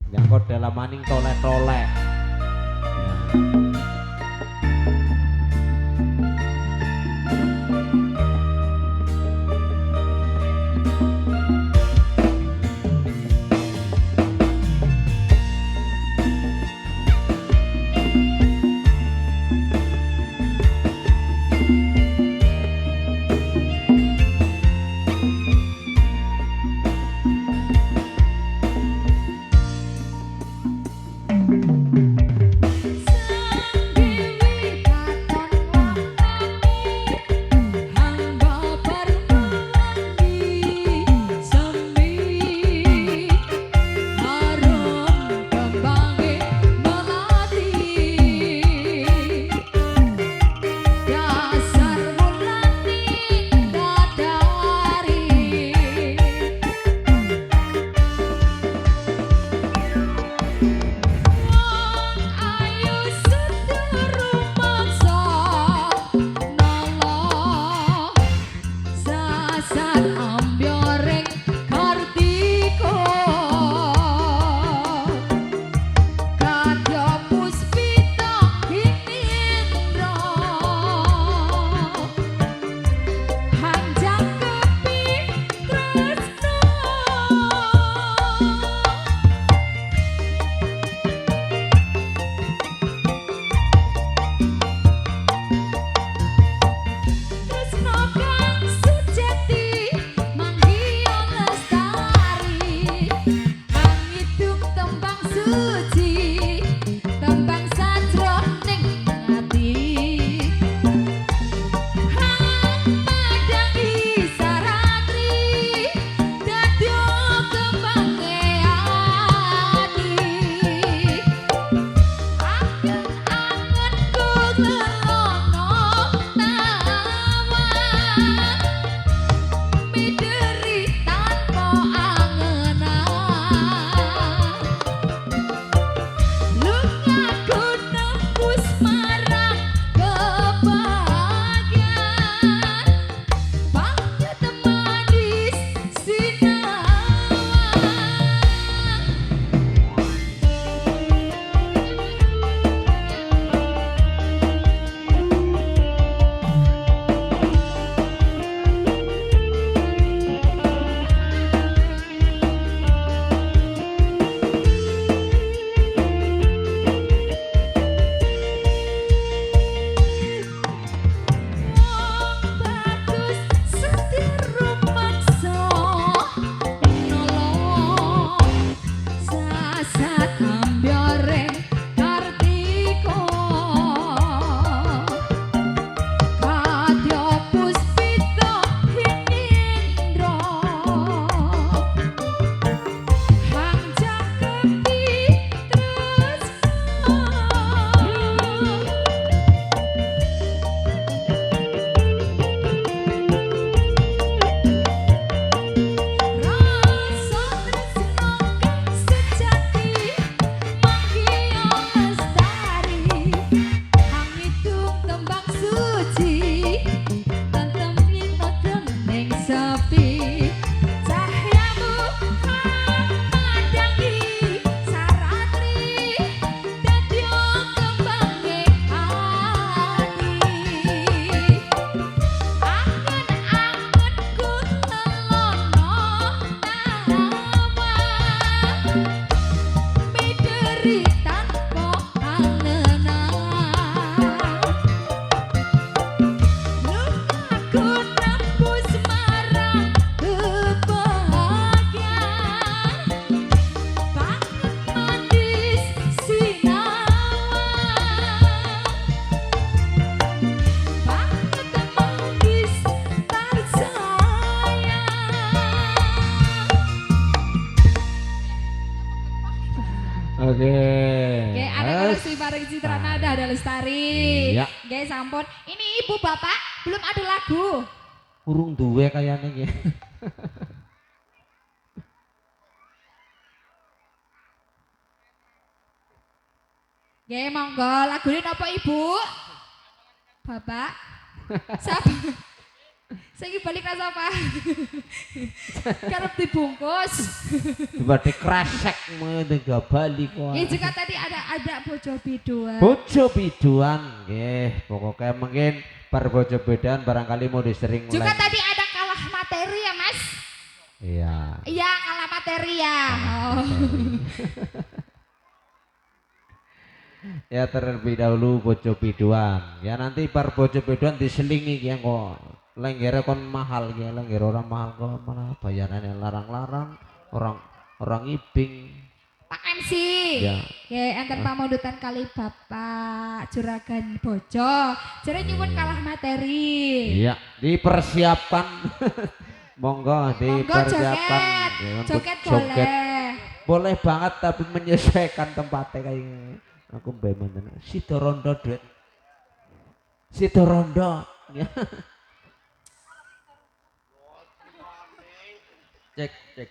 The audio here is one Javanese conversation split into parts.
Nyangkut dalam maning tolek-tolek. Oke. Oke, ada koleksi bareng Citra Nada ada Lestari. Iya. Oke, sampun. Ini ibu bapak belum ada lagu. Urung duwe kayaknya ya. Oke, monggo lagunya apa ibu? Bapak? Sabar. Saiki balik rasa apa? Karep dibungkus. Coba dikresek menengah balik kok. Ya juga tadi ada bojo biduan. Bojo biduan, nggih. Pokoknya mungkin bar bojo biduan barangkali mau disering Juga tadi ada kalah materi ya Mas? Iya. Iya kalah materi ya. Oh. Ya terlebih dahulu bojo biduan. Ya nanti bar bojo biduan diselingi ya kok. Lenggere kon mahal ya, lenggere orang mahal kok malah bayarannya larang-larang, orang ibing. Pak MC. Ya. Ya enten pamundutan kali Bapak Juragan Bojo. Jadi nyuwun kalah materi. Iya, dipersiapkan. Monggo Monggo dipersiapkan. joget. Ya, untuk Joget boleh. Boleh banget tapi menyesuaikan tempatnya kayak aku bemen Sidorondo duit. Sidorondo. Ya. Cek.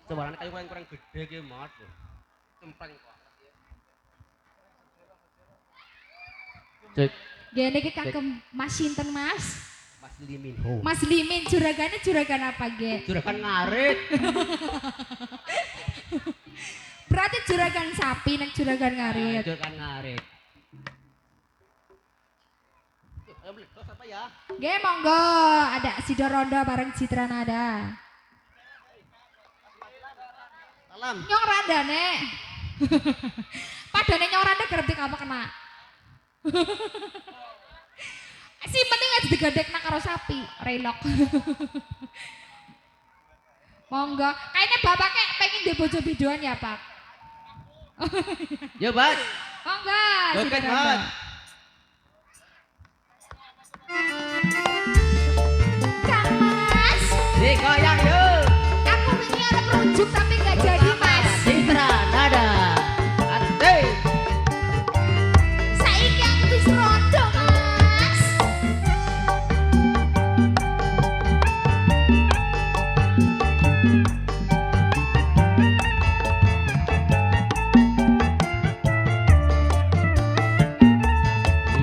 Suaranya kayak kurang gede gitu mas. Cempreng kok. Cek. Gini kita ke Mas Sinten Mas. Mas Liminho. Mas Limin juragannya juragan apa ge? Juragan ngarit. Berarti juragan sapi nek juragan ngarit. Juragan ngarit. Ayo beli dos apa ya? Ge monggo ada Sidorondo bareng Citra Nada. Salam. Nyong randa nek. Padane nyong randa gerti apa kena. Si penting aja digedekna karo sapi, relok. Monggo, kayaknya bapaknya pengen di bojo biduan ya Pak. Yo bang. Monggo, Joget Sidorondo. bang. Kang Mas, Digoyang yuk. aku ini arep rujuk tapi nggak jadi Mas. Citra Nada. Ate. Saiki aku wis rondo Mas.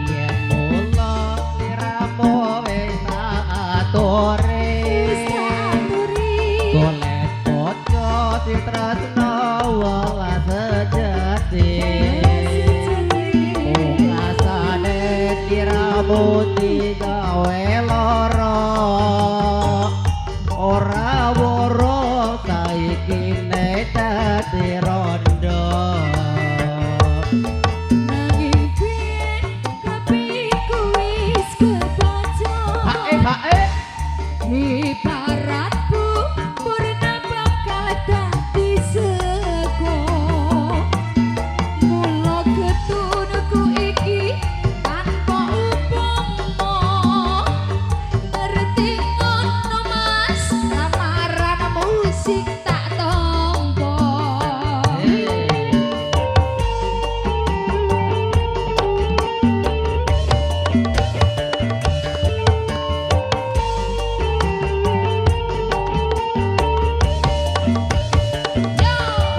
Yen mula liramu wis tak aturi. Golek bojo sing tresno wala sejati. Mungasane liramu digawe lara. Ora woro saiki nek dadi rondo. Nanging biyen kapiku wis kebaca. Hae. Ibaratku purna bakal dadi sego. Mula ketuneku iki tanpa upama. Ngerti ngono Mas, lamaran musik tak tompo.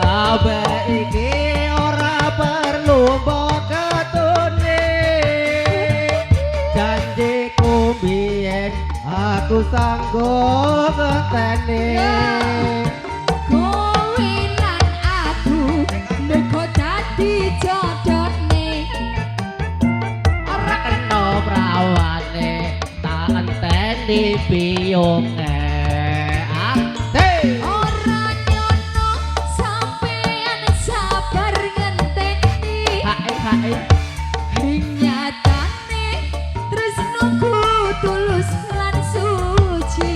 Kabeh iki ora perlu mbok ketune. Janjiku biyen aku sanggup ngenteni. Kowe lan aku muga dadi jodone. Ora kena prawane tak enteni piyunge. Ate. Ora nyono sampean sabar ngenteni. Hae. Nyatane tresnoku tulus lan suci.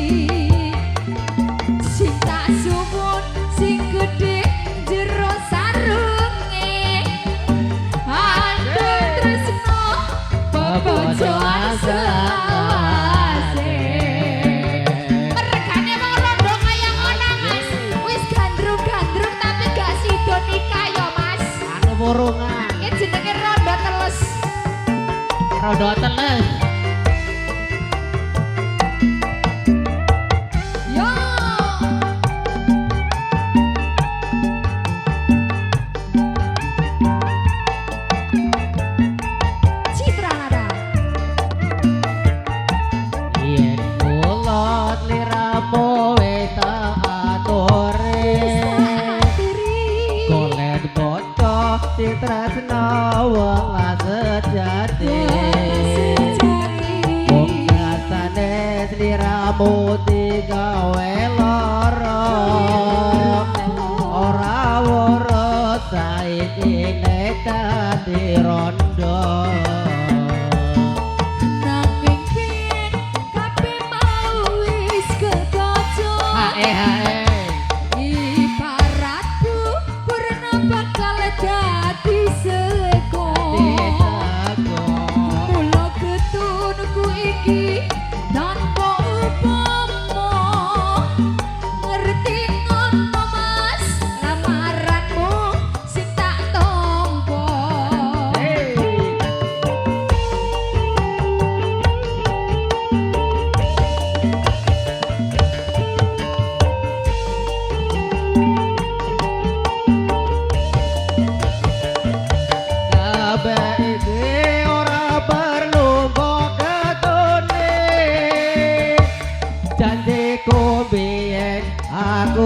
Sing tak suwun sing gedhe jero sarunge. Aduh tresno bojo asase. Mergane wong rondo kaya ngono Mas. Wis gandrung-gandrung tapi gak sida nikah ya Mas. Anu murungan. Iki jenenge rondo teles. Rodo teles. Yo. Citra Nada.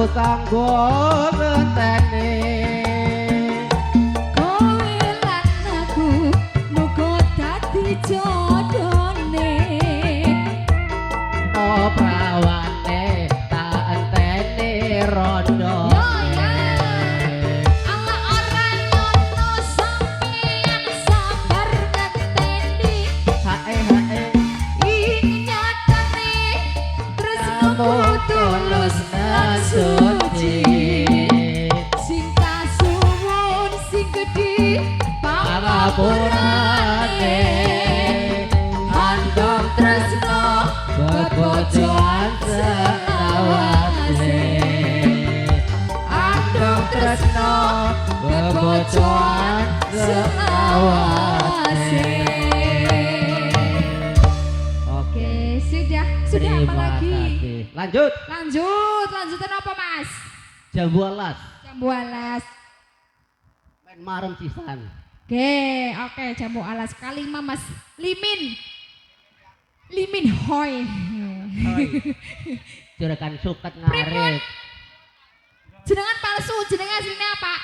sanggo ngenteni kowe lan aku muga dadi jodone oh prawane tak enteni rondo ala ora nyono sampeyan sabar ngenteni hae nyatane tresnoku tulus lan suci sing kasuwun sing gedhi pangapurane handong tresno bebojoan selawase handong tresno bebojoan selawase. Oke, sudah apa lagi? Lanjut. Lanjutan apa Mas? Jambu alas. Jambu alas. Main marem sisan. Oke, jambu alas kalima Mas. Limin hoi. Juragan suket Pripun? ngarit. Jenengan palsu, jenengan aslinya apa?